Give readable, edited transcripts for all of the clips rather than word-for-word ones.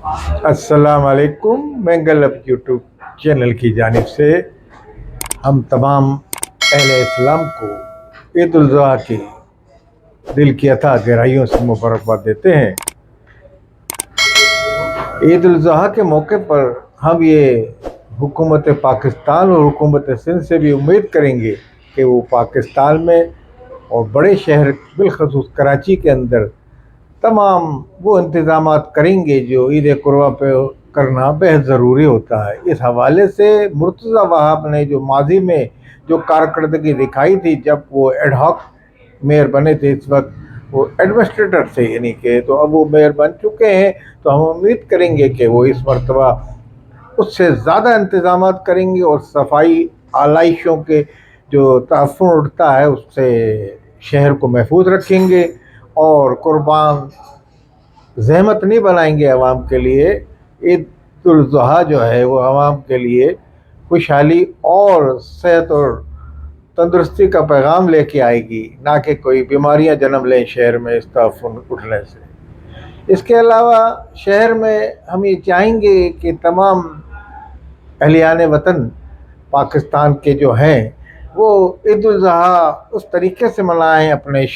السلام علیکم۔ مینگل اپ YouTube channel کی جانب سے ہم تمام اہل اسلام کو عید الاضحیٰ کی دل کی اتھا گہرائیوں سے مبارکباد دیتے ہیں۔ عید الاضحیٰ کے موقع پر ہم یہ حکومت پاکستان اور حکومت سندھ سے بھی امید کریں گے کہ وہ پاکستان میں اور بڑے شہر بالخصوص کراچی کے اندر تمام وہ انتظامات کریں گے جو عید قربہ پہ کرنا بہت ضروری ہوتا ہے۔ اس حوالے سے مرتضی وہاب نے جو ماضی میں جو کارکردگی دکھائی تھی جب وہ ایڈ ہاک میئر بنے تھے، اس وقت وہ ایڈمنسٹریٹر تھے، یعنی کہ تو اب وہ میئر بن چکے ہیں، تو ہم امید کریں گے کہ وہ اس مرتبہ اس سے زیادہ انتظامات کریں گے اور صفائی آلائشوں کے جو تعفن اٹھتا ہے اس سے شہر کو محفوظ رکھیں گے اور قربان زحمت نہیں بنائیں گے عوام کے لیے۔ عید الاضحیٰ جو ہے وہ عوام کے لیے خوشحالی اور صحت اور تندرستی کا پیغام لے کے آئے گی، نہ کہ کوئی بیماریاں جنم لیں شہر میں اس تعفن اٹھنے سے۔ اس کے علاوہ شہر میں ہم یہ چاہیں گے کہ تمام اہلیان وطن پاکستان کے جو ہیں وہ عید الاضحیٰ اس طریقے سے منائیں اپنے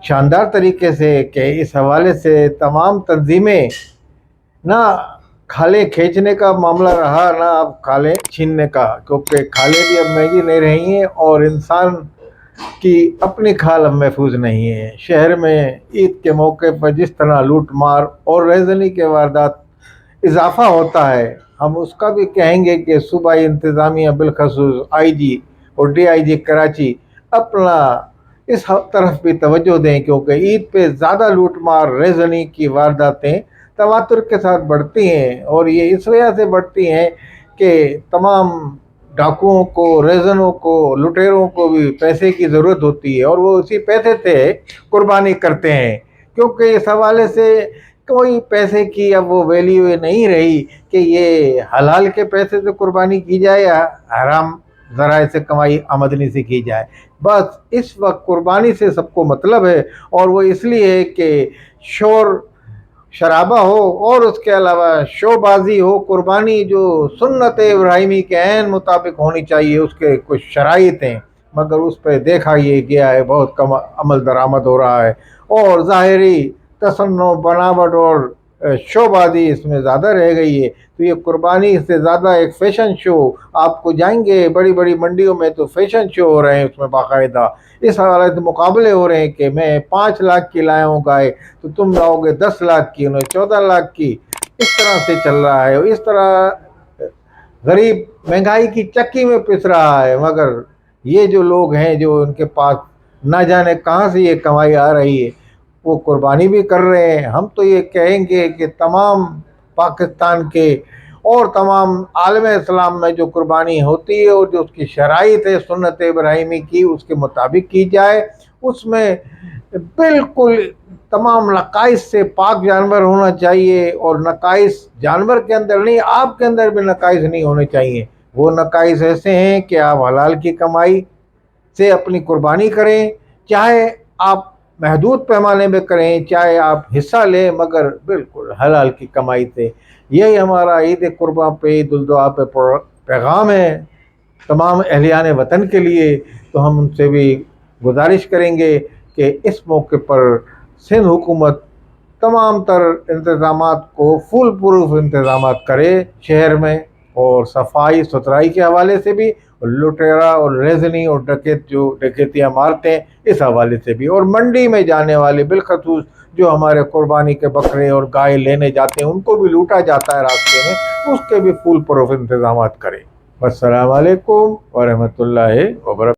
شاندار طریقے سے کہ اس حوالے سے تمام تنظیمیں نہ کھالیں کھینچنے کا معاملہ رہا نہ اب کھالیں چھیننے کا، کیونکہ کھالیں بھی اب مہنگی نہیں رہی ہیں اور انسان کی اپنی کھال اب محفوظ نہیں ہے۔ شہر میں عید کے موقع پر جس طرح لوٹ مار اور رہزنی کے واردات اضافہ ہوتا ہے، ہم اس کا بھی کہیں گے کہ صوبائی انتظامیہ بالخصوص آئی جی اور ڈی آئی جی کراچی اپنا اس طرف بھی توجہ دیں، کیونکہ عید پہ زیادہ لوٹ مار رہزنی کی وارداتیں تواتر کے ساتھ بڑھتی ہیں، اور یہ اس وجہ سے بڑھتی ہیں کہ تمام ڈاکوؤں کو، ریزنوں کو، لٹیروں کو بھی پیسے کی ضرورت ہوتی ہے اور وہ اسی پیسے سے قربانی کرتے ہیں، کیونکہ اس حوالے سے کوئی پیسے کی اب وہ ویلیو نہیں رہی کہ یہ حلال کے پیسے سے قربانی کی جائے یا حرام ذرائع سے کمائی آمدنی سے کی جائے۔ بس اس وقت قربانی سے سب کو مطلب ہے، اور وہ اس لیے کہ شور شرابہ ہو اور اس کے علاوہ شو بازی ہو۔ قربانی جو سنت ابراہیمی کے عین مطابق ہونی چاہیے، اس کے کچھ شرائط ہیں، مگر اس پہ دیکھا یہ گیا ہے بہت کم عمل درآمد ہو رہا ہے، اور ظاہری تصنع بناوٹ اور شو بازی اس میں زیادہ رہ گئی ہے۔ تو یہ قربانی سے زیادہ ایک فیشن شو، آپ کو جائیں گے بڑی بڑی منڈیوں میں تو فیشن شو ہو رہے ہیں، اس میں باقاعدہ اس حوالے سے مقابلے ہو رہے ہیں کہ میں 5 لاکھ کی لایا ہوں گائے تو تم لاؤ گے 10 لاکھ کی، انہیں 14 لاکھ کی، اس طرح سے چل رہا ہے، اور اس طرح غریب مہنگائی کی چکی میں پس رہا ہے، مگر یہ جو لوگ ہیں جو ان کے پاس نہ جانے کہاں سے یہ کمائی آ رہی ہے وہ قربانی بھی کر رہے ہیں۔ ہم تو یہ کہیں گے کہ تمام پاکستان کے اور تمام عالم اسلام میں جو قربانی ہوتی ہے اور جو اس کی شرائط ہے سنت ابراہیمی کی، اس کے مطابق کی جائے، اس میں بالکل تمام نقائص سے پاک جانور ہونا چاہیے، اور نقائص جانور کے اندر نہیں، آپ کے اندر بھی نقائص نہیں ہونے چاہیے۔ وہ نقائص ایسے ہیں کہ آپ حلال کی کمائی سے اپنی قربانی کریں، چاہے آپ محدود پیمانے میں کریں، چاہے آپ حصہ لیں، مگر بالکل حلال کی کمائی سے۔ یہی ہمارا عید قربہ پہ عید الاضحیٰ پہ پیغام ہے تمام اہلیان وطن کے لیے۔ تو ہم ان سے بھی گزارش کریں گے کہ اس موقع پر سندھ حکومت تمام تر انتظامات کو فول پروف انتظامات کرے شہر میں، اور صفائی ستھرائی کے حوالے سے بھی، لٹیرا اور ریزنی اور ڈکیت جو ڈکیتیاں مارتے ہیں اس حوالے سے بھی، اور منڈی میں جانے والے بالخصوص جو ہمارے قربانی کے بکرے اور گائے لینے جاتے ہیں ان کو بھی لوٹا جاتا ہے راستے میں، اس کے بھی فول پروف انتظامات کریں۔ السلام علیکم ورحمۃ اللہ وبرکاتہ۔